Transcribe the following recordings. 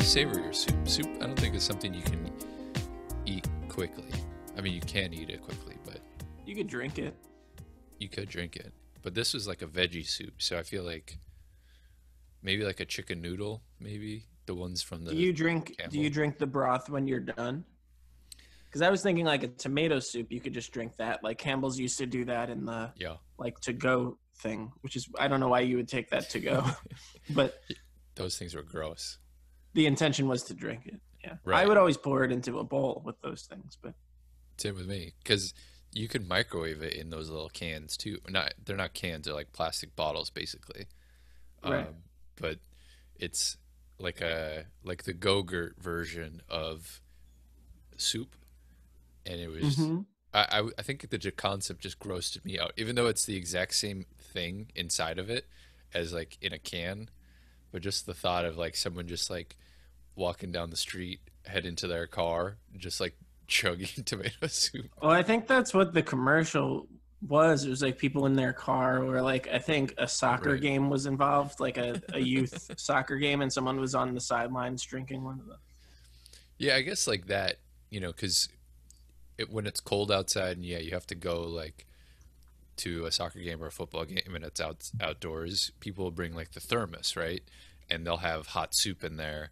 savor your soup. Soup, I don't think is something you can eat quickly. I mean, you can eat it quickly, but You could drink it. you could drink it. But this was like a veggie soup, so I feel like maybe like a chicken noodle, maybe the ones from the Do you Campbell. drink the broth when you're done? Because I was thinking like a tomato soup, you could just drink that. Like Campbell's used to do that in the Yeah, like to go thing, which is I don't know why you would take that to go, but those things were gross. the intention was to drink it. Yeah, I Right. would always pour it into a bowl with those things, but Same with me, because you could microwave it in those little cans too. Not they're not cans; they're like plastic bottles, basically. right. But it's like the Go-Gurt version of soup, and it was Hmm. I think the concept just grossed me out, even though it's the exact same thing inside of it as like in a can, but just the thought of like someone just like walking down the street, head into their car, just like chugging tomato soup. Well, I think that's what the commercial was. It was like people in their car, or like I think a soccer Right. game was involved, like a youth soccer game, and someone was on the sidelines drinking one of them. Yeah, I guess like that, because when it's cold outside and yeah, you have to go like to a soccer game or a football game and it's outdoors, people will bring like the thermos, right? And they'll have hot soup in there,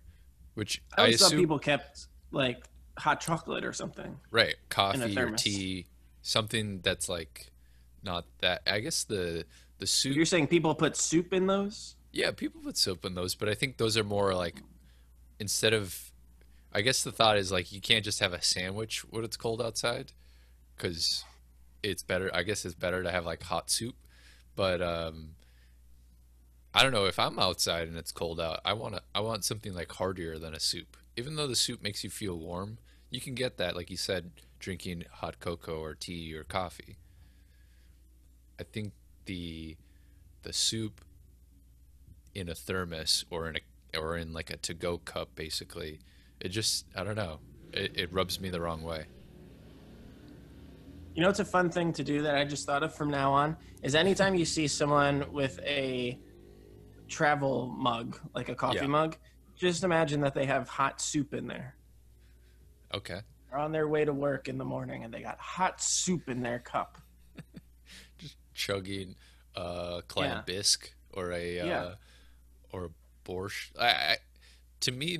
which I I always thought assume, people kept like hot chocolate or something right, in a coffee or thermos. tea, something that's like not that. I guess the soup, You're saying people put soup in those? yeah, people put soap in those, but I think those are more like instead of. I guess the thought is like you can't just have a sandwich when it's cold outside because it's better. I guess it's better to have like hot soup, but I don't know if I'm outside and it's cold out. I want something like heartier than a soup. Even though the soup makes you feel warm, you can get that, like you said, drinking hot cocoa or tea or coffee. I think the the soup in a thermos or in like a to go cup, basically, it just I don't know. It rubs me the wrong way. You know, it's a fun thing to do that I just thought of from now on is anytime you see someone with a travel mug, like a coffee Yeah. mug, just imagine that they have hot soup in there. Okay. They're on their way to work in the morning and they got hot soup in their cup. Just chugging clam Yeah. bisque Yeah. or a borscht. To me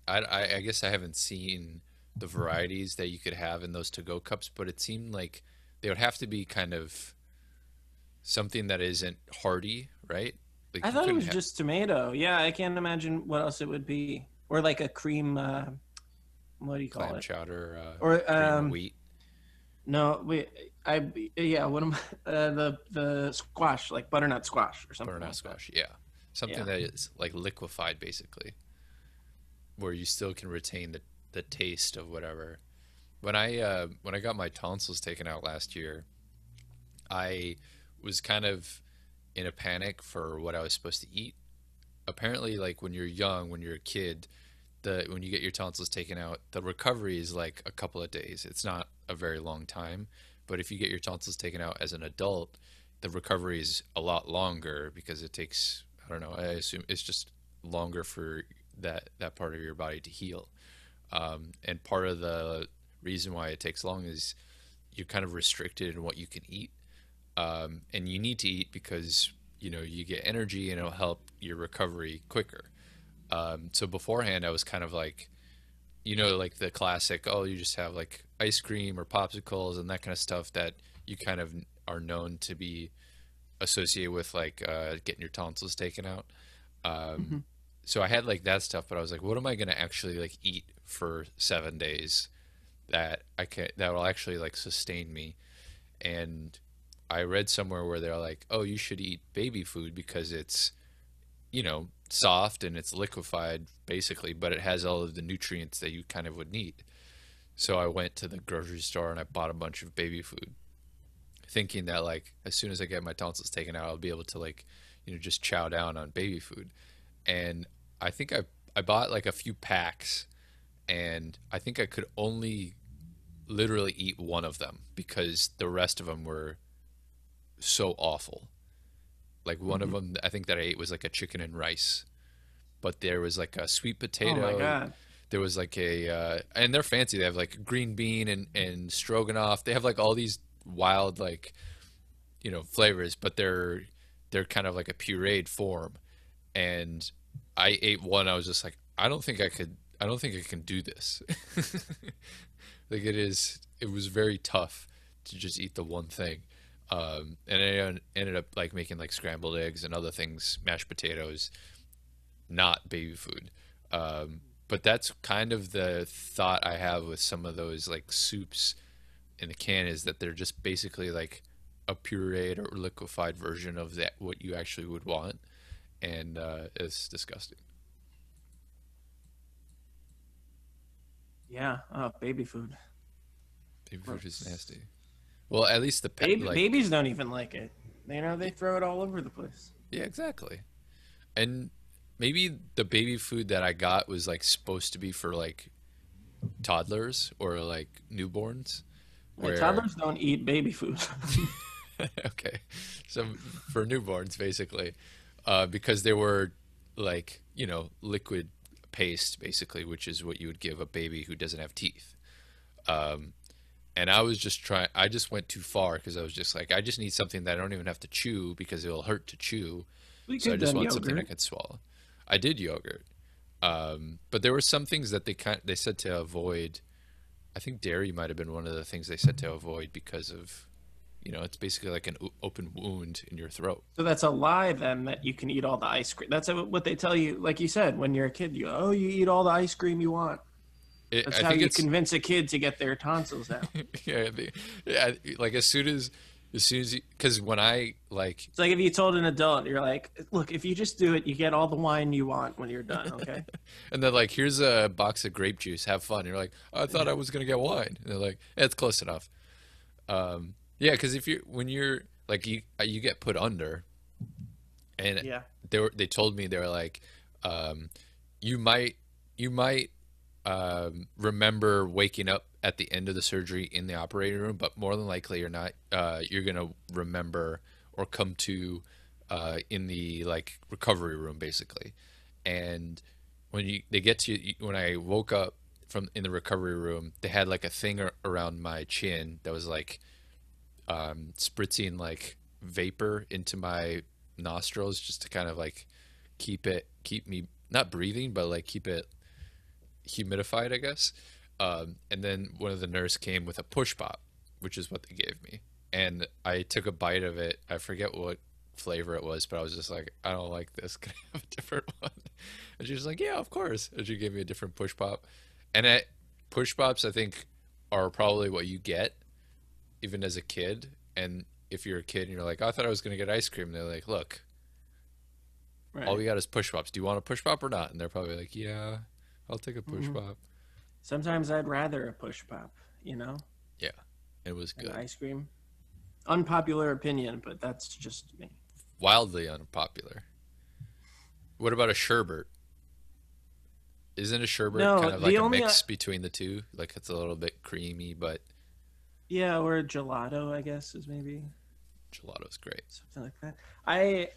I guess I haven't seen the varieties that you could have in those to go cups, but it seemed like they would have to be kind of something that isn't hearty, right? I Like you thought it couldn't was have just tomato. Yeah, I can't imagine what else it would be. Or like a cream, what do you call clam it? chowder, Or cream of wheat, no, wait, yeah, what am the squash, like butternut squash or something butternut like that. squash. Yeah, something Yeah. that is like liquefied, basically, where you still can retain the taste of whatever. When I got my tonsils taken out last year, I was kind of in a panic for what I was supposed to eat. Apparently, like when you're young, when you're a kid, the when you get your tonsils taken out, the recovery is like a couple of days. It's not a very long time, but if you get your tonsils taken out as an adult, the recovery is a lot longer because it takes, I don't know, I assume it's just longer for that part of your body to heal. And part of the reason why it takes long is you're kind of restricted in what you can eat, and you need to eat because you get energy and it'll help your recovery quicker. So beforehand, I was kind of like, like the classic, oh, you just have like ice cream or popsicles and that kind of stuff that you kind of are known to be associated with like getting your tonsils taken out. Hmm. So I had like that stuff, but I was like, what am I going to actually like eat for 7 days that will actually like sustain me? And I read somewhere where they're like, oh, you should eat baby food because it's soft and it's liquefied basically, but it has all of the nutrients that you kind of would need. So I went to the grocery store and I bought a bunch of baby food, thinking that like as soon as I get my tonsils taken out, I'll be able to like, just chow down on baby food. And I think I bought like a few packs, and I think I could only literally eat one of them because the rest of them were so awful. Like one of Hmm. them, I think that I ate was like a chicken and rice, but there was like a sweet Oh my potato. God. There was like and they're fancy. They have like green bean and stroganoff. They have like all these wild like flavors, but they're kind of like a pureed form. And I ate one. I was just like, I don't think I could. I don't think I can do this. Like it is. It was very tough to just eat the one thing. And I ended up like making like scrambled eggs and other things, mashed potatoes, not baby food. But that's kind of the thought I have with some of those like soups in the can, is that they're just basically like a pureed or liquefied version of that what you actually would want, and it's disgusting. Yeah. Oh, baby food. Baby food is Gross. nasty. Well, at least the pet like Babies don't even like it. They throw it all over the place. yeah, exactly. And maybe the baby food that I got was like supposed to be for like toddlers or like newborns, Like, where toddlers don't eat baby food. okay, so for newborns basically, because they were like liquid paste basically, which is what you would give a baby who doesn't have teeth. Um, and I was just trying. I just went too far because I was just like, I just need something that I don't even have to chew because it'll hurt to chew. We So I could just done want something I yogurt. could swallow. I did yogurt, but there were some things that they said to avoid. I think dairy might have been one of the things they said to avoid because of, it's basically like an open wound in your throat. So that's a lie then that you can eat all the ice cream. That's what they tell you. Like you said, when you're a kid, you eat all the ice cream you want. That's I how think you it's convince a kid to get their tonsils out. yeah, yeah, like as soon as because when I like It's like if you told an adult, you're like, look, if you just do it, you get all the wine you want when you're done, okay? and then like here's a box of grape juice, have fun. You're like, I thought I was gonna get wine. And they're like, "Yeah, it's close enough. Yeah, because if you're when you're like you get put under, and Yeah. they told me they were like, um, you might remember waking up at the end of the surgery in the operating room, but more than likely you're not. You're gonna remember or come to in the like recovery room basically. And they get to when I woke up from in the recovery room, they had like a thing around my chin that was like spritzing like vapor into my nostrils just to kind of like keep me not breathing, but like keep it humidified, I guess. And then one of the nurse came with a push pop, which is what they gave me. And I took a bite of it. I forget what flavor it was, but I was just like, I don't like this. Can I have a different one? And she was like, yeah, of course. And she gave me a different push pop. And push pops, I think, are probably what you get even as a kid. And if you're a kid and you're like, I thought I was going to get ice cream, they're like, look, all Right. we got is push pops. Do you want a push pop or not? And they're probably like, yeah, I'll take a push Hmm. pop. Sometimes I'd rather a push pop, you know, Yeah, it was than good. ice cream. Unpopular opinion, but that's just me. Wildly unpopular. What about a sherbet? Isn't a sherbet No, kind of the like a only mix between the two? Like it's a little bit creamy, but yeah, or gelato, I guess, is maybe gelato's great. something like that. I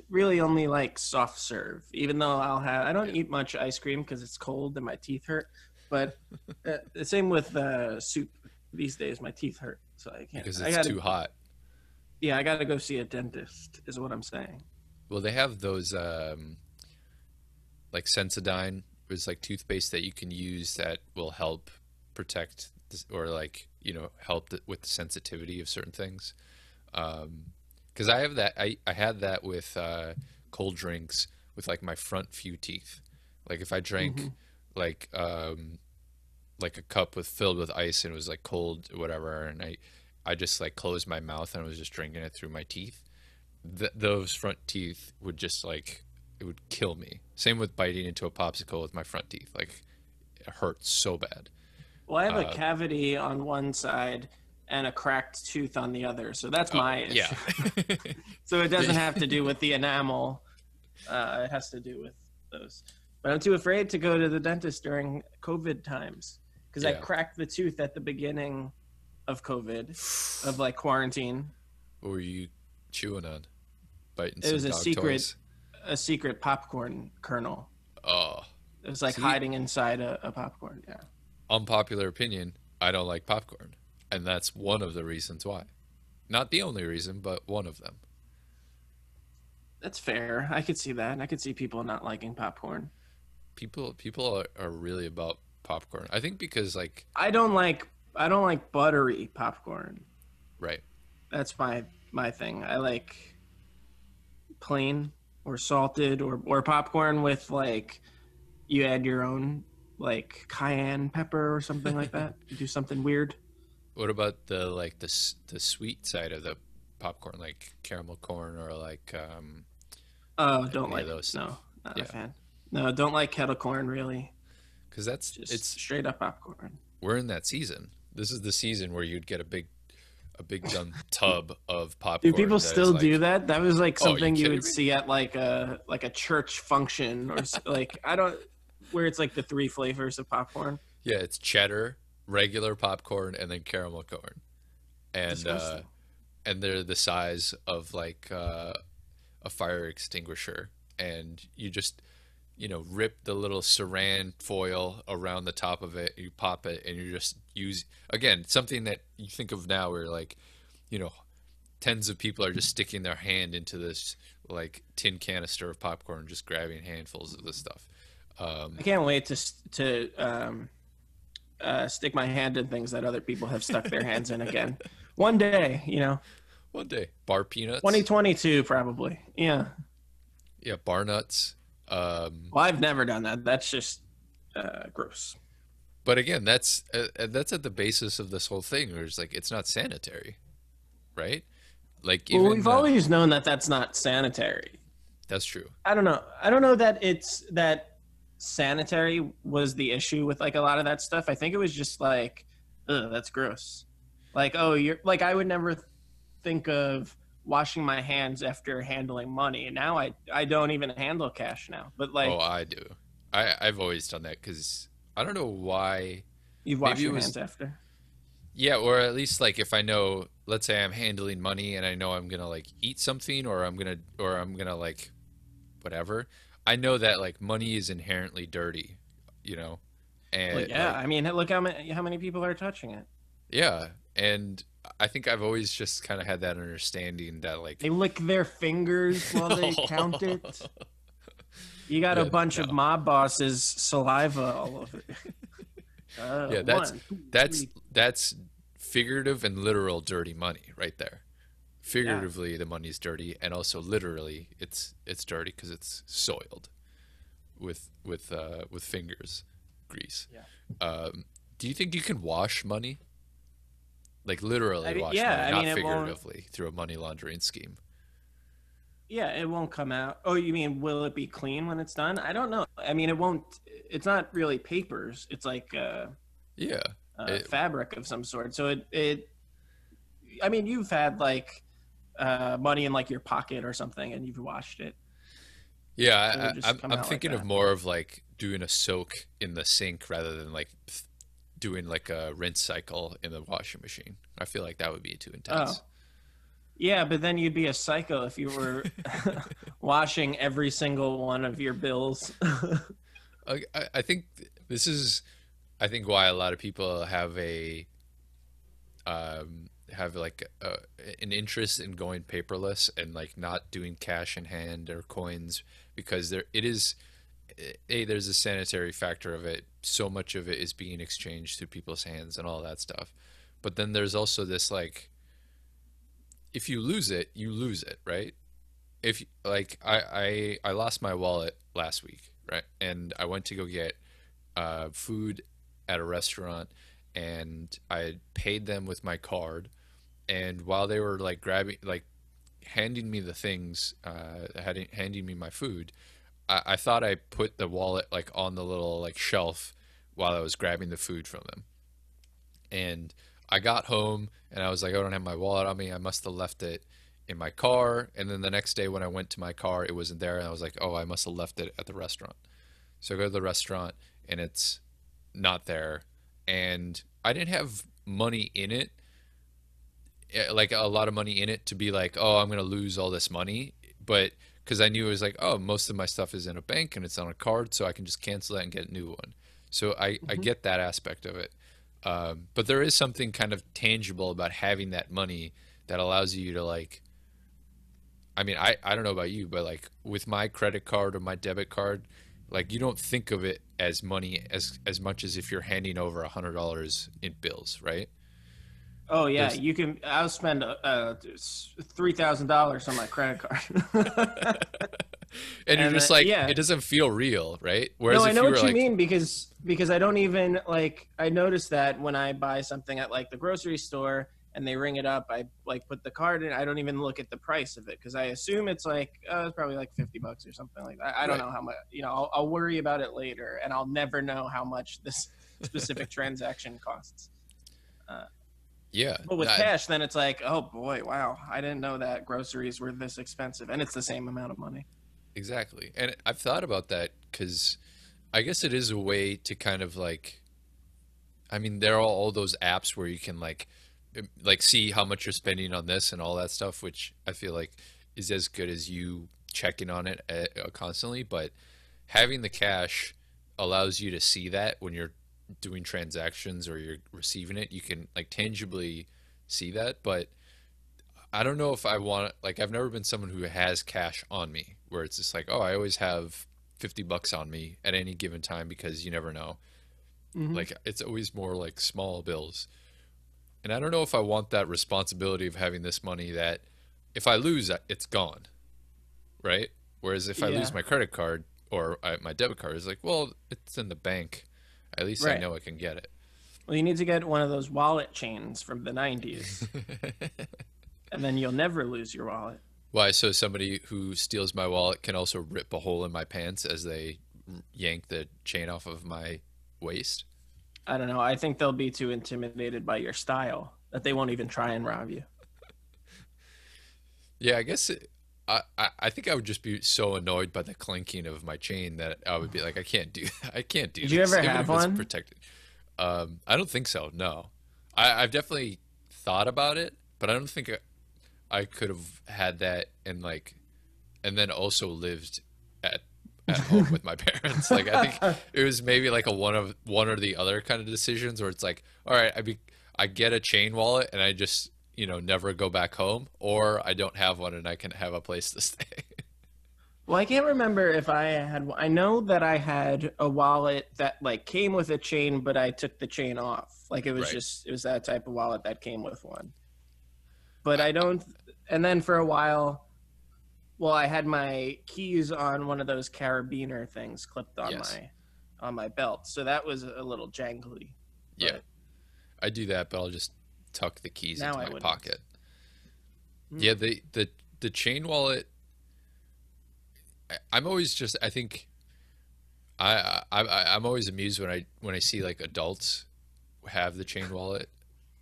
really only like soft serve, even though I don't Yeah. eat much ice cream because it's cold and my teeth hurt. But the same with soup. These days, my teeth hurt, so I can't. Because I it's gotta, too hot. yeah, I gotta go see a dentist. Is what I'm saying. Well, they have those like Sensodyne, is like toothpaste that you can use that will help protect this, or like help with the sensitivity of certain things. Because I have that, I had that with cold drinks with like my front few teeth. Like if I drank Hmm. like like a cup with filled with ice and it was like cold or whatever, and I just like closed my mouth and I was just drinking it through my teeth. Those front teeth would just like it would kill me. Same with biting into a popsicle with my front teeth. Like it hurts so bad. Well, I have a Uh, cavity on one side and a cracked tooth on the other, so that's oh my yeah. issue. So it doesn't have to do with the enamel. It has to do with those. But I'm too afraid to go to the dentist during COVID times because I Yeah. cracked the tooth at the beginning of COVID, of like quarantine. What were you chewing on? Biting It some was dog toys? a secret popcorn kernel. Oh, It was like see, hiding inside a popcorn. Yeah, unpopular opinion. I don't like popcorn, and that's one of the reasons why. Not the only reason, but one of them. that's fair. I could see that. I could see people not liking popcorn. People are really about popcorn. I think because like I don't like buttery popcorn. right. That's my thing. I like plain or salted or popcorn with like you add your own like cayenne pepper or something like that. You do something weird. What about the sweet side of the popcorn, like caramel corn or like Oh, don't any of like those? no, not a Yeah, fan. No, don't like kettle corn really. because that's Just it's straight up popcorn. we're in that season. This is the season where you'd get a big done tub of Do popcorn people that is still do like, that? That was like oh, you something you kidding would me? see at like a church function or like I don't where it's like the three flavors of popcorn. Yeah, it's cheddar, regular popcorn, and then caramel corn, and Disgusting. they're the size of like a fire extinguisher, and you just rip the little saran foil around the top of it, you pop it, and you just use again something that you think of now where like you know tens of people are just sticking their hand into this like tin canister of popcorn, just grabbing handfuls of this stuff. I can't wait to stick my hand in things that other people have stuck their hands in again. One day, One day, bar peanuts, 2022 probably. Yeah. yeah, bar nuts. Well, I've never done that. That's just gross. But again, that's at the basis of this whole thing, where it's like it's not sanitary, right? Like Well, even we've always known that that's not sanitary. that's true. I don't know. I don't know that it's that sanitary was the issue with like a lot of that stuff. I think it was just like, ugh, that's gross. Like, oh, you're like I would never think of washing my hands after handling money. And now I don't even handle cash now. But Oh, like I do. I've always done that because I don't know why. you've washed Maybe it your was hands after. yeah, or at least like if I know, let's say I'm handling money and I know I'm gonna like eat something or I'm gonna like whatever. I know that like money is inherently dirty, you know, Well, and yeah. like I mean, look how many people are touching it. yeah, and I think I've always just kind of had that understanding that like They lick their fingers while they count it. You got a yeah, bunch of no. mob bosses saliva all over. Yeah, One, two, that's three. that's figurative and literal dirty money right there. Yeah, Figuratively, the money's dirty, and also literally, it's dirty because it's soiled with fingers grease. yeah. Do you think you can wash money, like literally I mean, wash money, yeah. I not mean, it won't. figuratively through a money laundering scheme? Yeah, it won't come out. Oh, you mean will it be clean when it's done? I don't know. I mean, it won't. It's not really papers. It's like Yeah, it, fabric of some sort. So it. I mean, you've had like money in like your pocket or something, and you've washed it. It yeah. would just come I'm out like thinking of that. more of like doing a soak in the sink rather than like doing like a rinse cycle in the washing machine. I feel like that would be too Oh, intense. yeah, but then you'd be a psycho if you were washing every single one of your bills. I think this is I think why a lot of people have like an interest in going paperless and like not doing cash in hand or coins because there it is there's a sanitary factor of it. So much of it is being exchanged through people's hands and all that stuff. But then there's also this like if you lose it, you lose it, right? If like I lost my wallet last week, right? And I went to go get food at a restaurant, and I had paid them with my card. And while they were like grabbing, like handing me the things, handing me my food, I thought I put the wallet like on the little like shelf while I was grabbing the food from them. And I got home and I was like, I don't have my wallet on me. I must have left it in my car. And then the next day when I went to my car, it wasn't there. And I was like, oh, I must have left it at the restaurant. So I go to the restaurant and it's not there. And I didn't have money in it, like a lot of money in it to be like, oh, I'm going to lose all this money. But because I knew it was like, oh, most of my stuff is in a bank and it's on a card, so I can just cancel that and get a new one. So I get that aspect of it. But there is something kind of tangible about having that money that allows you to like, I mean, I don't know about you, but like with my credit card or my debit card, like you don't think of it as money as much as if you're handing over $100 in bills, right? Oh yeah, There's you can. I'll spend $3,000 on my credit card. and you're And just like, yeah, it doesn't feel real, right? no, Whereas I if know you were what you like, mean because I don't even like. I notice that when I buy something at like the grocery store and they ring it up, I like put the card in. I don't even look at the price of it because I assume it's like it's probably like $50 or something like that. I don't right, know how much. You know, I'll worry about it later, and I'll never know how much this specific transaction costs. Uh, yeah, but with cash, then it's like, oh boy, wow, I didn't know that groceries were this expensive, and it's the same amount of money. exactly. And I've thought about that because I guess it is a way to kind of like, I mean, there are all those apps where you can like see how much you're spending on this and all that stuff, which I feel like is as good as you checking on it constantly. But having the cash allows you to see that when you're doing transactions or you're receiving it, you can like tangibly see that. But I don't know if I want, like, I've never been someone who has cash on me where it's just like, oh, I always have $50 on me at any given time because you never know. Hmm. Like, it's always more like small bills. And I don't know if I want that responsibility of having this money that if I lose, it's gone, right? Whereas if I lose Yeah, my credit card or my debit card, it's like, well, it's in the bank. At least I right. know I can get it. Well, you need to get one of those wallet chains from the 90s, and then you'll never lose your wallet. Why? So somebody who steals my wallet can also rip a hole in my pants as they yank the chain off of my waist? I don't know. I think they'll be too intimidated by your style that they won't even try and rob you. Yeah, I guess I think I would just be so annoyed by the clinking of my chain that I would be like, I can't do I can't do Did you this, ever even have if it's one? protected. I don't think so. No, I've definitely thought about it, but I don't think I could have had that and like, and then also lived at home with my parents. Like I think it was maybe like a one or the other kind of decisions where it's like, all right, I get a chain wallet and I just never go back home, or I don't have one and I can have a place to stay. Well, I can't remember if I had one. I know that I had a wallet that like came with a chain, but I took the chain off. Like Right. it was that type of wallet that came with one. But I, I don't. And then for a while, well, I had my keys on one of those carabiner things clipped yes. on my belt, so that was a little jangly. Yeah. But I do that, but I'll just tuck the keys now into I my wouldn't. pocket. Hmm. Yeah, the chain wallet. I'm always just. I think I'm always amused when I see like adults have the chain wallet,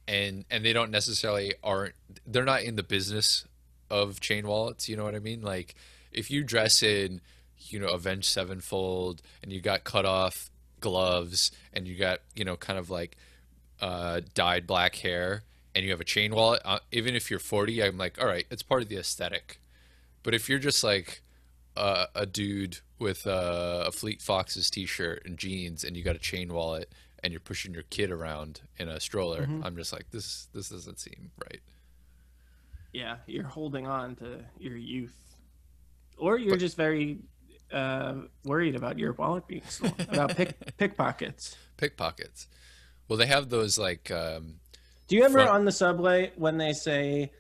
and they don't necessarily aren't they're not in the business of chain wallets. You know what I mean? Like if you dress in, Avenged Sevenfold, and you got cut off gloves, and you got kind of like dyed black hair, and you have a chain wallet. Even if you're 40, I'm like, all right, it's part of the aesthetic. But if you're just like a dude with a Fleet Foxes t-shirt and jeans, and you got a chain wallet, and you're pushing your kid around in a stroller, Hmm. I'm just like, this doesn't seem right. Yeah, you're holding on to your youth, or you're But just very worried about your wallet being stolen, about pickpockets. pickpockets. Well, they have those like Do you ever front on the subway when they say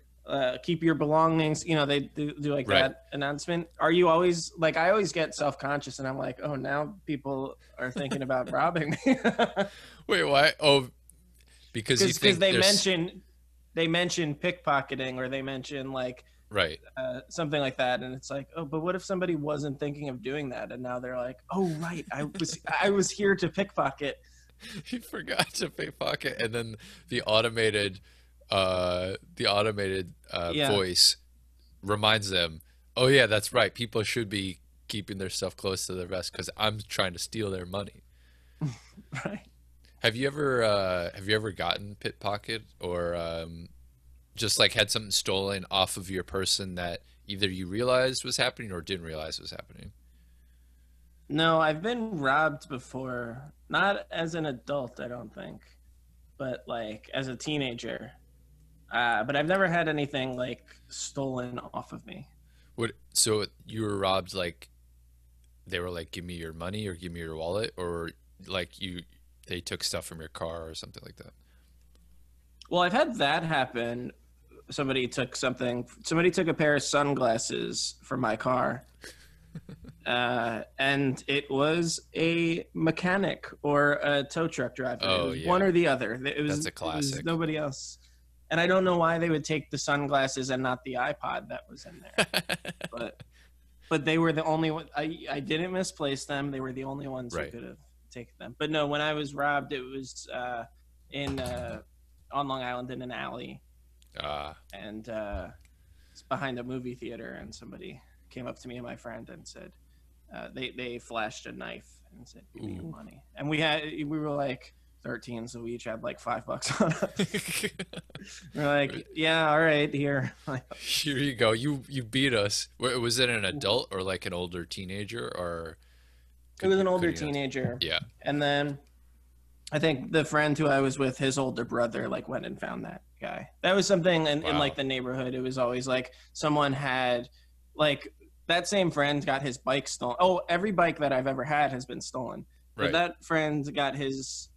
keep your belongings, they do like right. that announcement? Are you always like, I always get self-conscious and I'm like, oh, now people are thinking about robbing me. Wait, why? Oh, because you Because think there's they mention pickpocketing or they mention like right. something like that, and it's like, oh, but what if somebody wasn't thinking of doing that and now they're like, oh right, I was here to pickpocket. You forgot to pickpocket, and then the automated Yeah. voice reminds them, oh yeah, that's right, people should be keeping their stuff close to their vest because I'm trying to steal their money. Right. Have you ever gotten pickpocket or just like had something stolen off of your person that either you realized was happening or didn't realize was happening? No, I've been robbed before. Not as an adult, I don't think, but like as a teenager. But I've never had anything like stolen off of me. What? So you were robbed like they were like, "Give me your money" or "Give me your wallet," or like they took stuff from your car or something like that? Well, I've had that happen. Somebody took a pair of sunglasses from my car, and it was a mechanic or a tow truck driver. It Oh was yeah, one or the other. that's a It was classic. nobody else. And I don't know why they would take the sunglasses and not the iPod that was in there. But they were the only one. I didn't misplace them. They were the only ones who Right. could have taken them. But no, when I was robbed, it was in on Long Island in an alley, Ah, and it's behind a movie theater. And somebody came up to me and my friend and said, they flashed a knife and said, "Give me your ooh. money." And we were like 13, so we each had like $5 on us. We're like, "Yeah, all right, here." Here you go. You beat us. Was it an adult or like an older teenager or It was an older could you not? teenager. Yeah. And then I think the friend who I was with, his older brother, like went and found that guy. That was something in Wow. like the neighborhood. It was always like someone had like that same friend got his bike stolen. Oh, every bike that I've ever had has been stolen. But Right. that friend got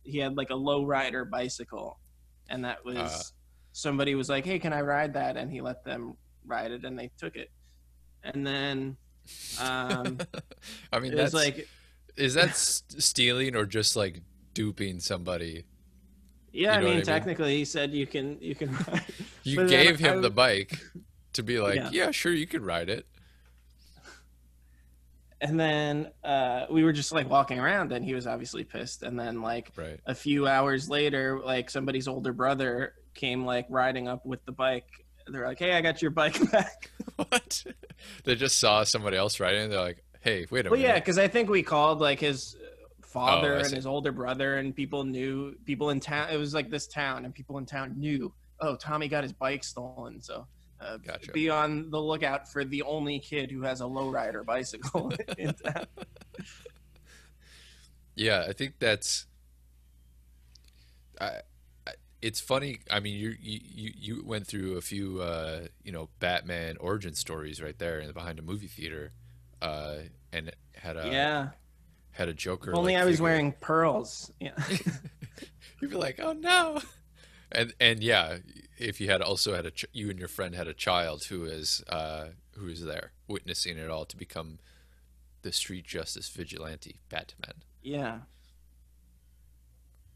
he had like a low rider bicycle. And that was somebody was like, "Hey, can I ride that?" And he let them ride it and they took it. And then I mean, it was that's like, is that stealing or just like duping somebody? yeah, You I know what I mean, mean? technically, he said you can ride. You But then gave him the bike to be like, yeah, yeah, sure, you can ride it. and then we were just like walking around, and he was obviously pissed. And then like Right. a few hours later, like somebody's older brother came like riding up with the bike. They're like, "Hey, I got your bike back." What? They just saw somebody else riding and they're like, hey, wait a Well, yeah, minute. because I think we called like his Oh, father I and see. his older brother, and people in town. It was like this town, and people in town knew. Oh, Tommy got his bike stolen, so Gotcha. be on the lookout for the only kid who has a lowrider bicycle in town. Yeah, I think that's I, it's funny. I mean, you went through a few Batman origin stories right there in behind a movie theater, uh, and Yeah, had a if Joker only like I was figure. wearing pearls. Yeah, You'd be like, oh no, and yeah, if you had also had you and your friend had a child who is there witnessing it all to become the street justice vigilante Batman. yeah.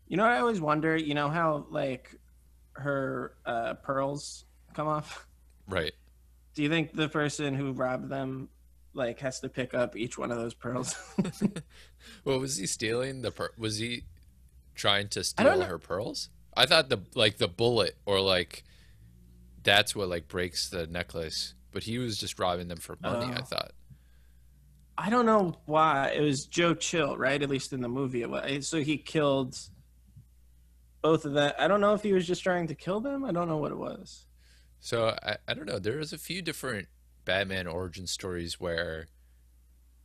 You know what I always wonder? You know how like her pearls come off? Right. Do you think the person who robbed them like has to pick up each one of those pearls? Well, was he stealing was he trying to I don't steal know. her pearls? I thought the bullet or like that's what like breaks the necklace, but he was just robbing them for money, I Oh, thought. I don't know why. It was Joe Chill, right? At least in the movie, it was. So he killed both of them. I don't know if he was just trying to kill them. I don't know what it was. So I don't know. There's a few different Batman origin stories where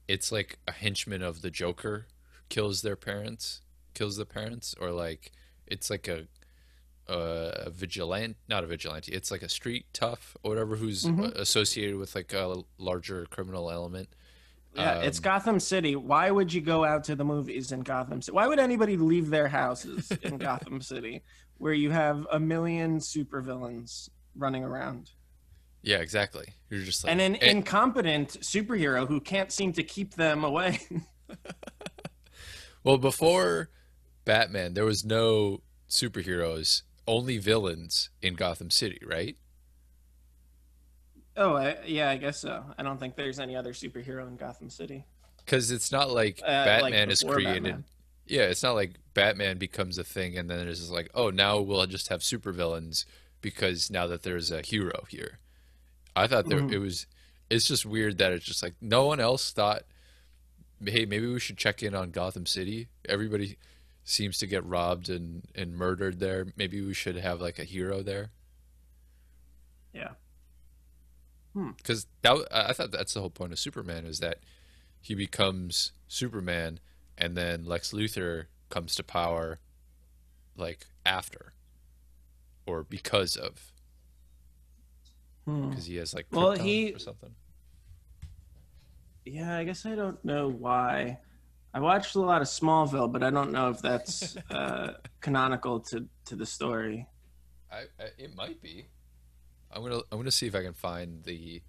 it's like a henchman of the Joker who kills the parents, or like it's like a vigilante, not a vigilante. It's like a street tough or whatever who's Hmm. associated with like a larger criminal element. Yeah, it's Um, Gotham City. Why would you go out to the movies in Gotham City? Why would anybody leave their houses in Gotham City where you have a million supervillains running around? yeah, exactly. You're just And like, an incompetent superhero who can't seem to keep them away. well, before Batman, there was no superheroes, only villains in Gotham City, right? Oh, yeah, I guess so. I don't think there's any other superhero in Gotham City, Because it's not like like Batman is before created. Batman. Yeah, it's not like Batman becomes a thing and then it's just like, oh, now we'll just have supervillains because now that there's a hero here. I thought there Mhm. it was. It's just weird that it's just like no one else thought, hey, maybe we should check in on Gotham City. Everybody seems to get robbed and murdered there. Maybe we should have like a hero there. Yeah. Hmm. because I thought that's the whole point of Superman is that he becomes Superman, and then Lex Luthor comes to power like after or because of Hmm. because he has like Well, Krypton or something. yeah, I guess I don't know why. I watched a lot of Smallville, but I don't know if that's canonical to the story. It might be. I'm gonna see if I can find the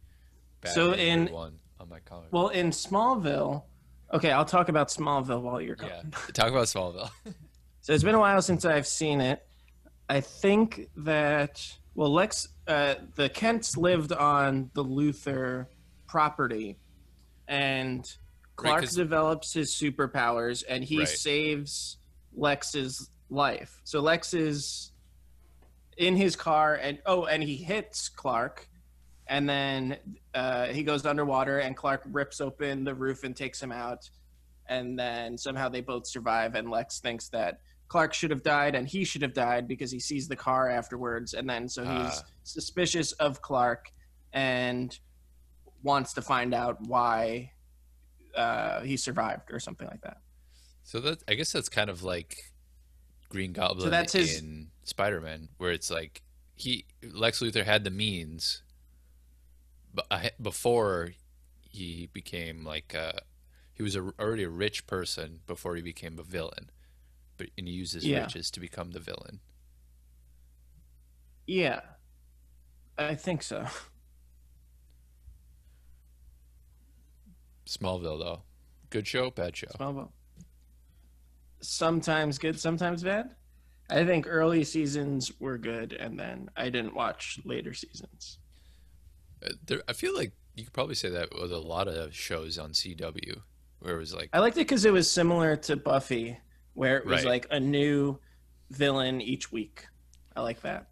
So Batman Year in One on my comic well book. in Smallville, okay, I'll talk about Smallville while you're Yeah, going. talk about Smallville. So it's been a while since I've seen it. I think that the Kents lived on the Luthor property, and Right, Clark because develops his superpowers, and he right, saves Lex's life. So Lex is in his car, and he hits Clark, and then he goes underwater, and Clark rips open the roof and takes him out, and then somehow they both survive, and Lex thinks that Clark should have died and he should have died because he sees the car afterwards, and then so uh, he's suspicious of Clark and wants to find out why he survived or something like that. so that I guess that's kind of like Green So Goblin that's his. in Spider-Man, where it's like he Lex Luthor had the means, but before he became like he was already a rich person before he became a villain, but and he used his Yeah, riches to become the villain. yeah, I think so. Smallville though, good show, bad show. Smallville. Sometimes good, sometimes bad. I think early seasons were good, and then I didn't watch later seasons. I feel like you could probably say that with a lot of shows on CW, where it was I like, liked it because it was similar to Buffy, where it was right, like a new villain each week. I like that.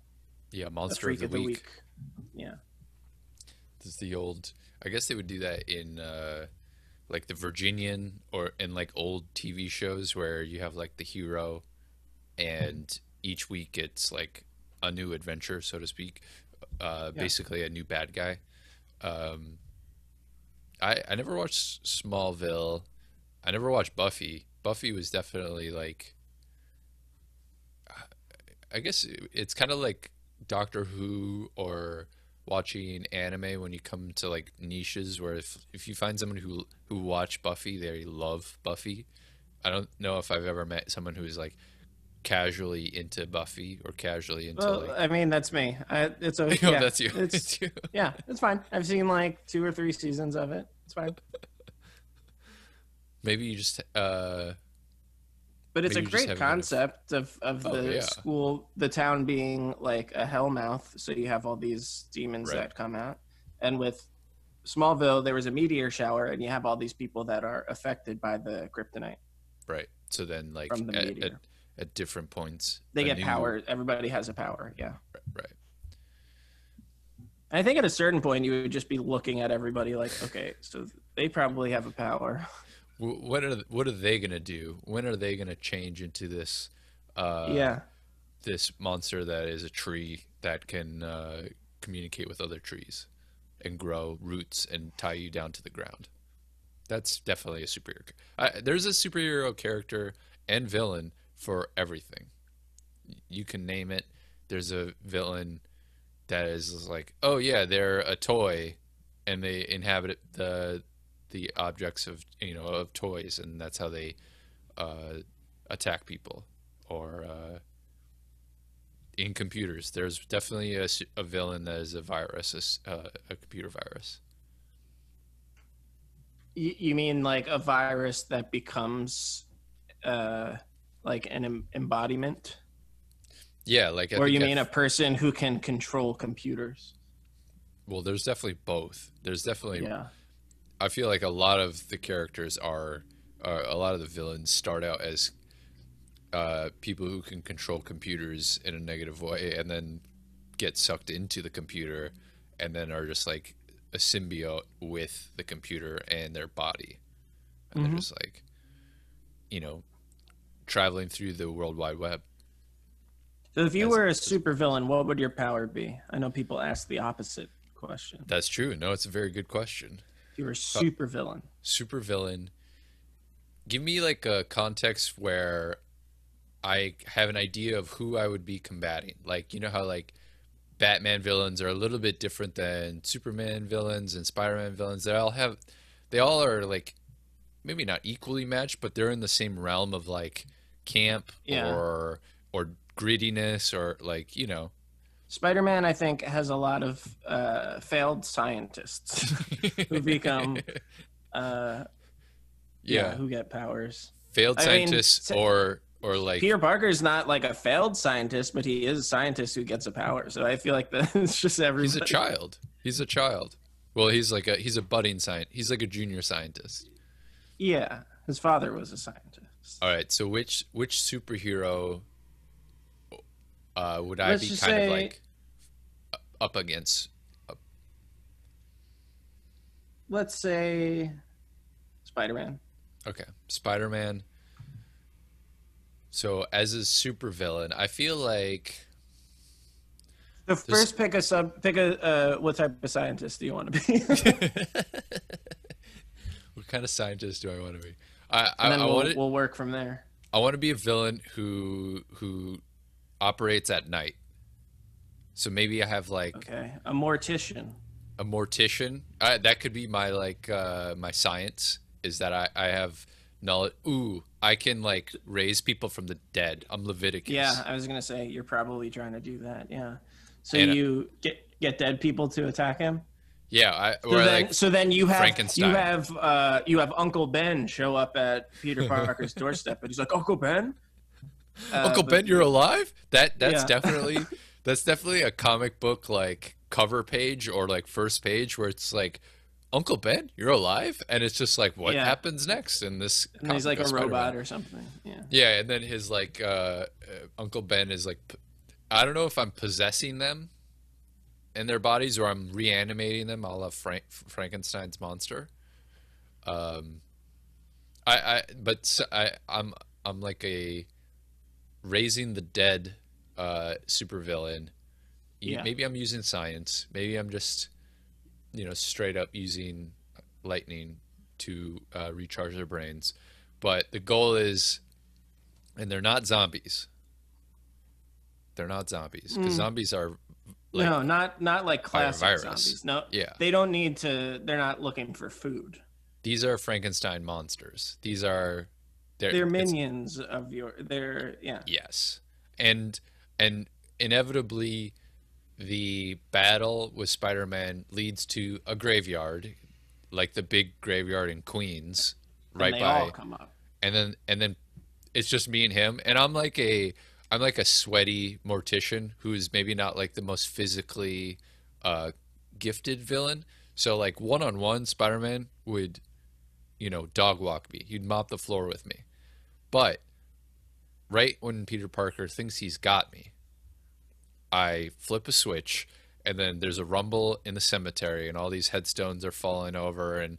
yeah, A Monster of freak the of the Week. week. Yeah. This is the old. I guess they would do that in like the Virginian or in like old TV shows where you have like the hero, and each week it's like a new adventure, so to speak. Yeah. Basically a new bad guy. Um, I never watched Smallville. I never watched Buffy. Buffy was definitely like I guess it's kind of like Doctor Who or watching anime when you come to like niches where if you find someone who watch Buffy, they love Buffy. I don't know if I've ever met someone who is like casually into Buffy or casually into Well, I like mean, that's me. It's a oh yeah. that's you. It's It's you. yeah. It's fine. I've seen like 2 or 3 seasons of it. It's fine. Maybe you just But it's a maybe you just great haven't been concept of oh the yeah, school, the town being like a hellmouth. So you have all these demons right, that come out, and with Smallville, there was a meteor shower, and you have all these people that are affected by the kryptonite right. So then like from the meteor. at different points They a get new power. Everybody has a power. Yeah. right. I think at a certain point, you would just be looking at everybody like, okay, so they probably have a power. What are they gonna do? When are they gonna change into uh, Yeah. this monster that is a tree that can communicate with other trees and grow roots and tie you down to the ground? That's definitely a superhero. There's a superhero character and villain for everything. You can name it. There's a villain that is like, oh yeah, they're a toy, and they inhabit the objects of of toys, and that's how they uh, attack people. Or in computers, there's definitely a villain that is a virus, a computer virus. You mean like a virus that becomes uh, like an embodiment? Yeah, like I Or think you mean a person who can control computers? well, there's definitely both. There's definitely Yeah. I feel like a lot of the characters are a lot of the villains start out as people who can control computers in a negative way, and then get sucked into the computer, and then are just like a symbiote with the computer and their body, and they're Hmm. just like you know traveling through the World Wide Web So if you as were a as supervillain, what would your power be? I know people ask the opposite question. That's true. No, it's a very good question. If you were a Uh, super villain. super villain. Give me like a context where I have an idea of who I would be combating. Like, you know how like Batman villains are a little bit different than Superman villains and Spider-Man villains. They all are like maybe not equally matched, but they're in the same realm of like camp Yeah. or grittiness or like, Spider-Man, I think, has a lot of failed scientists who become, uh, yeah, yeah, who get powers. failed I mean, scientists or like Peter Parker's not like a failed scientist, but he is a scientist who gets a power. So I feel like it's just he's a everybody. child. He's a child. Well, he's a budding scientist. He's like a junior scientist. Yeah, his father was a scientist. All right, so which superhero would I Let's be just kind of say, like up against? let's say, Spider-Man. Okay, Spider-Man. So as a supervillain, I feel like The this. first pick a what type of scientist do you want to be? What kind of scientist do I want to be? And then I want it. we'll work from there. I want to be a villain who operates at night. So maybe I have like Okay, a mortician. a mortician. That could be my like my science is that I have knowledge. Ooh, I can like raise people from the dead. I'm Yeah, Leviticus. I was gonna say you're probably trying to do that. Yeah, so And you get dead people to attack him. yeah, So or then, like so then Frankenstein. you have Uncle Ben show up at Peter Parker's doorstep, and he's like, Uncle Ben. Uncle But Ben, you're alive? yeah, That's definitely a comic book like cover page or like first page where it's like Uncle Ben, you're alive, and it's just like what yeah, happens next in this and he's comic like of a Spider-Man. robot or something. Yeah, Yeah, and then his like Uncle Ben is like I don't know if I'm possessing them in their bodies or I'm reanimating them. I'll have Frankenstein's monster. Um, I'm like a raising the dead supervillain. yeah. Maybe I'm using science. Maybe I'm just straight up using lightning to recharge their brains. But the goal is, and they're not zombies. They're not zombies because Mm, zombies are like no, not like are a classic virus. zombies. No, Yeah, they don't need to. They're not looking for food. these are Frankenstein monsters. These are They're it's minions of your. They're yeah. yes, and and inevitably the battle with Spider-Man leads to a graveyard, like the big graveyard in Queens, And right they all by, come up. and then it's just me and him, and I'm like a sweaty mortician who's maybe not like the most physically uh, gifted villain. So like one on one, Spider-Man would dog walk me. He'd mop the floor with me. But right when Peter Parker thinks he's got me, I flip a switch, and then there's a rumble in the cemetery, and all these headstones are falling over, and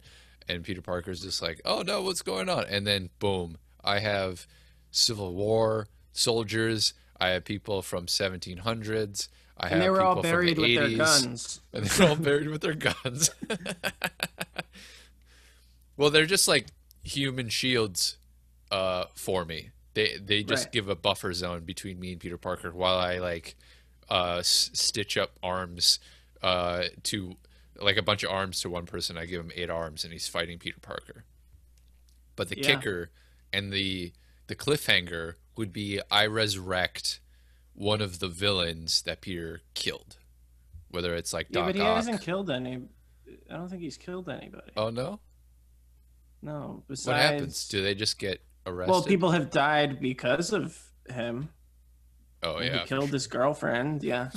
Peter Parker's just like, "Oh no, what's going on?" And then boom, I have Civil War soldiers. I have people from 1700s. I And they have were all people from the buried with their 80s, guns. and they're all buried with their guns. Well, they're just like human shields for me. They just Right. give a buffer zone between me and Peter Parker while I like stitch up arms to like a bunch of arms to one person. I give him 8 arms, and he's fighting Peter Parker. But the Yeah. kicker and the cliffhanger would be I resurrect one of the villains that Peter killed, whether it's like Yeah, but Doc he hasn't Ock. killed any. I don't think he's killed anybody. Oh no, No, what happens? besides, Do they just get well, arrested? people have died because of him. Oh He yeah, for killed his girlfriend. Yeah.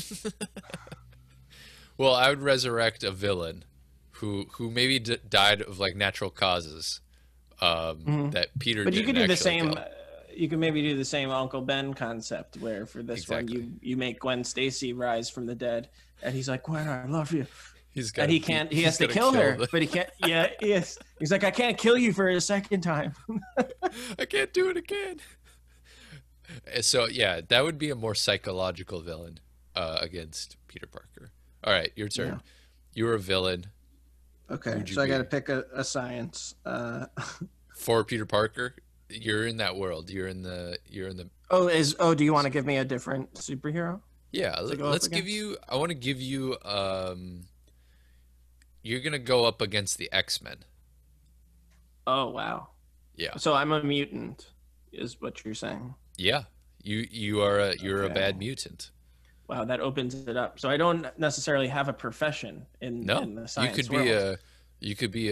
well, I would resurrect a villain who maybe died of like natural causes hmm that Peter But you could didn't do the actually same. kill. You could maybe do the same Uncle Ben concept, where for this one Exactly. you make Gwen Stacy rise from the dead, and he's like, "Gwen, I love you," He's got and to he beat. can't. He He's has to got to kill kill her, the. but he can't. Yeah, yes. He's like, "I can't kill you for a second time." I can't do it again. So yeah, that would be a more psychological villain against Peter Parker. All right, your Yeah. turn. you're a villain. Okay, so I got to pick a science. For Peter Parker, you're in that world. You're in the. Do you want to give me a different superhero? Yeah, to go up let's give against? you. I want to give you. You're gonna go up against the X-Men. Oh wow. Yeah, So I'm a mutant, is what you're saying. yeah. You're a bad Okay. mutant. Wow, that opens it up. So I don't necessarily have a profession No, in the you science could be world. a. You could be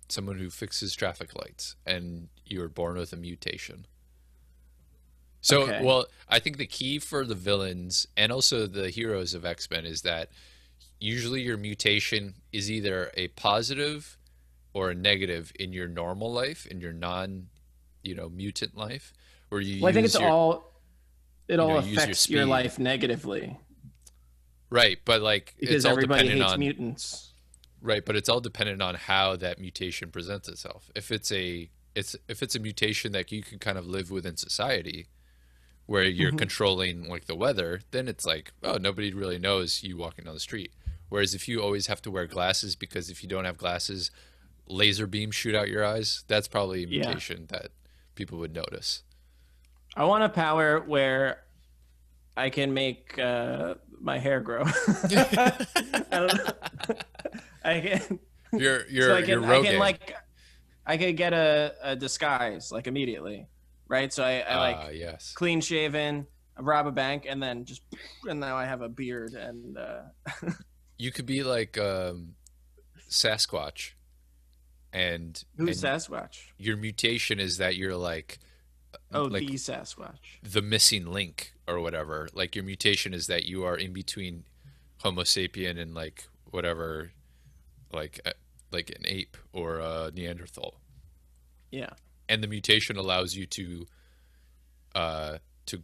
someone who fixes traffic lights, and you're born with a mutation. So, Okay. well, I think the key for the villains and also the heroes of X-Men is that usually your mutation is either a positive or a negative in your normal life, in your mutant life, where you Well, I think use your, it all you use your affects your speed. life negatively Right, but like it's because all everybody dependent hates on mutants. right, but it's all dependent on how that mutation presents itself. If it's a mutation that you can kind of live within society, where you're Hmm. controlling like the weather, then it's like, oh, nobody really knows you walking down the street. Whereas if you always have to wear glasses because if you don't have glasses, laser beams shoot out your eyes, that's probably a Yeah. mutation that people would notice. I want a power where I can make my hair grow. I don't know. I can You're so you're you're I can Rogaine. like I could get a disguise like immediately, right? So I Ah, like yes. clean shaven, rob a bank, and then just and now I have a beard and You could be like Sasquatch, and who's and Sasquatch? your mutation is that you're Oh, like the Sasquatch. the missing link or whatever. Like your mutation is that you are in between Homo sapien and like whatever, like like an ape or a Neanderthal, Yeah. and the mutation allows you to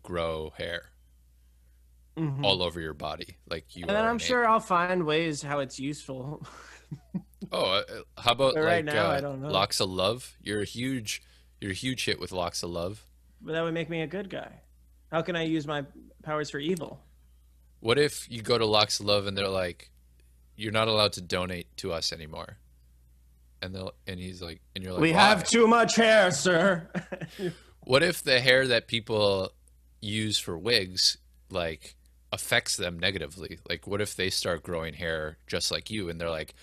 grow hair Hmm. all over your body, like you And then are I'm an ape. sure I'll find ways how it's useful. Oh, how about But right like now, I don't know. locks of love? You're a huge hit with locks of love. But that would make me a good guy. How can I use my powers for evil? What if you go to locks of love and they're like, you're not allowed to donate to us anymore, and he's like, and you're like, We have why? too much hair, sir. What if the hair that people use for wigs like affects them negatively? Like what if they start growing hair just like you and they're like,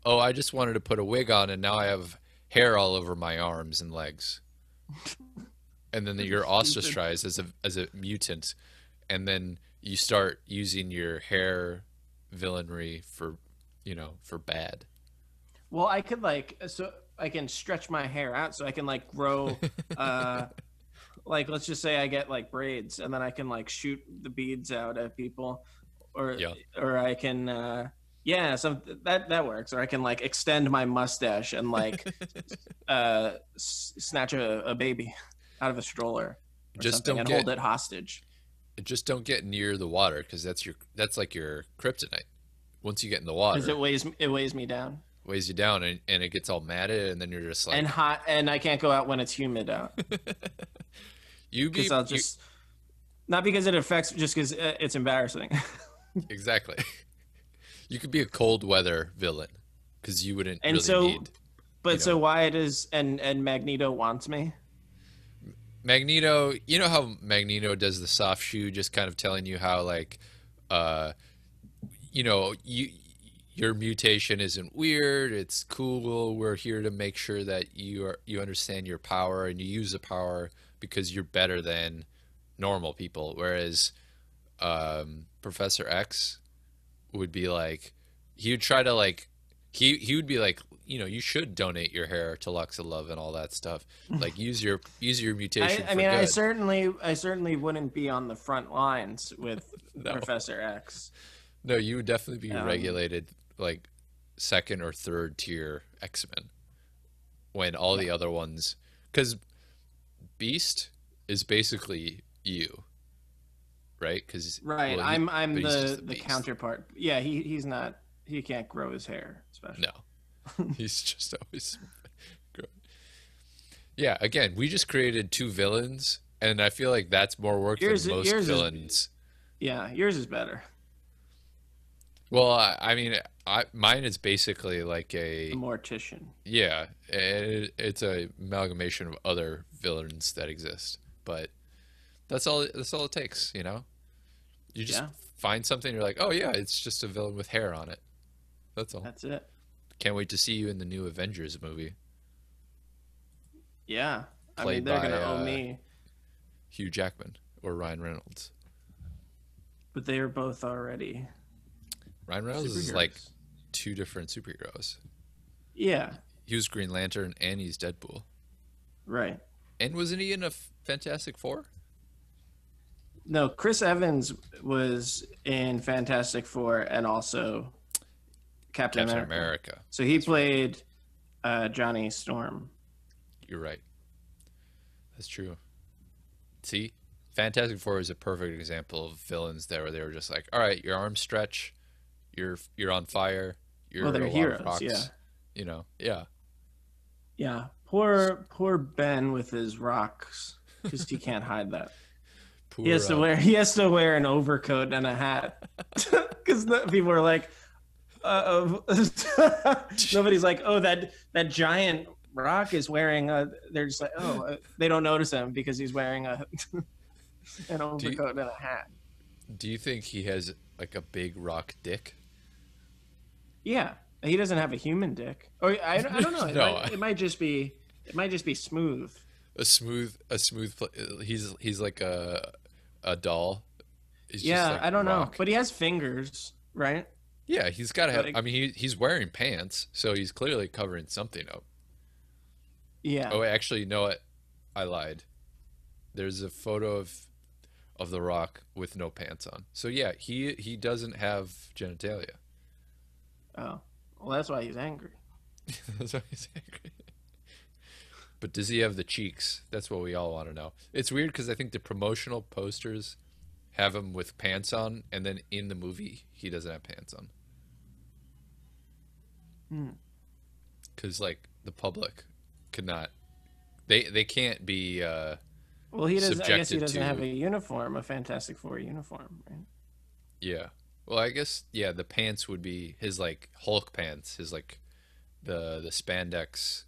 "Oh, I just wanted to put a wig on and now I have hair all over my arms and legs." And then you're Stupid. ostracized as a mutant, and then you start using your hair villainry for, for bad. Well, I could so I can stretch my hair out so I can like grow uh like let's just say I get like braids and then I can like shoot the beads out at people or Yeah. I can yeah, so that works. Or I can like extend my mustache and like snatch a baby out of a stroller or Just something don't and get hold it hostage. just don't get near the water because that's like your kryptonite. Once you get in the Because water, it weighs me down weighs you down and it gets all matted and then you're just and like hot, and I can't go out when it's humid out you because be I'll you just not because it affects, just because it's embarrassing. exactly. You could be a cold weather villain because you wouldn't And really so, need, you but know, so Wyatt is and Magneto wants me. Magneto. You know how Magneto does the soft shoe, just kind of telling you how like, uh, you your mutation isn't weird. It's cool. We're here to make sure that you understand your power and you use the power because you're better than normal people. Whereas Professor X would be like, he would try to like, he would be like, you should donate your hair to Lux of Love and all that stuff. Like use your mutation I for mean, good. I certainly wouldn't be on the front lines with No, Professor X. no, you would definitely be Um, regulated like second or third tier X-Men when all yeah, the other ones, because Beast is basically you, right? Because right. well, he, I'm but he's just the the Beast. counterpart. Yeah, he's not. He can't grow his hair, No, especially. he's just always growing. Yeah, again, we just created two villains, and I feel like that's more work than most Yours is villains. yeah, yours is better. Well, I mean, mine is basically like The mortician. yeah, it's a amalgamation of other villains that exist, but that's all it takes, you know? You just Yeah, find something, you're like, oh yeah, it's just a villain with hair on it. That's all. that's it. Can't wait to see you in the new Avengers movie, Yeah, I mean played they're by gonna owe me, Hugh Jackman or Ryan Reynolds. but they are both already Ryan Reynolds is like superheroes. two different superheroes. Yeah, He was Green Lantern and he's Deadpool. right. And wasn't he in a Fantastic Four? No, Chris Evans was in Fantastic Four and also Captain Captain America. America. So he played Johnny Storm. You're right. That's true. See, Fantastic Four is a perfect example of villains there where they were just like, all right, your arms stretch, you're on fire, you're Well, they're a lot of heroes, rocks. yeah. You know, yeah. Yeah, poor Ben with his rocks because he can't hide that. Poor, He has to wear an overcoat and a hat because people are like, nobody's like, oh, that giant rock is wearing a. They're just like, oh, they don't notice him because he's wearing a an overcoat and a hat. do you think he has like a big rock dick? Yeah, he doesn't have a human dick. Or I don't know. No. It might just be smooth. He's like a doll. He's Yeah, just like I don't know, rock. but he has fingers, right? Yeah, he's got to have. Like- I mean, he's wearing pants, so he's clearly covering something up. Yeah. Oh, actually, you know what? I lied. There's a photo of the Rock with no pants on. So yeah, he doesn't have genitalia. Oh, well, that's why he's angry. That's why he's angry. But does he have the cheeks? That's what we all want to know. It's weird because I think the promotional posters have him with pants on, and then in the movie he doesn't have pants on. Because like the public could not, they can't be. Well, he doesn't. I guess he subjected doesn't to- have a uniform, a Fantastic Four uniform, right? Yeah. Well, I guess yeah. The pants would be his like Hulk pants. His like the spandex,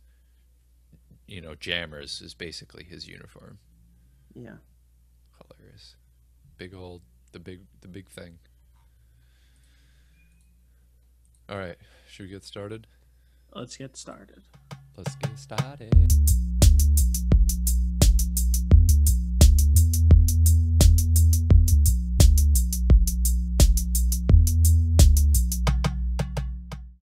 you know, jammers is basically his uniform. Yeah. Hilarious. Big old the big thing. All right, should we get started? Let's get started. Let's get started.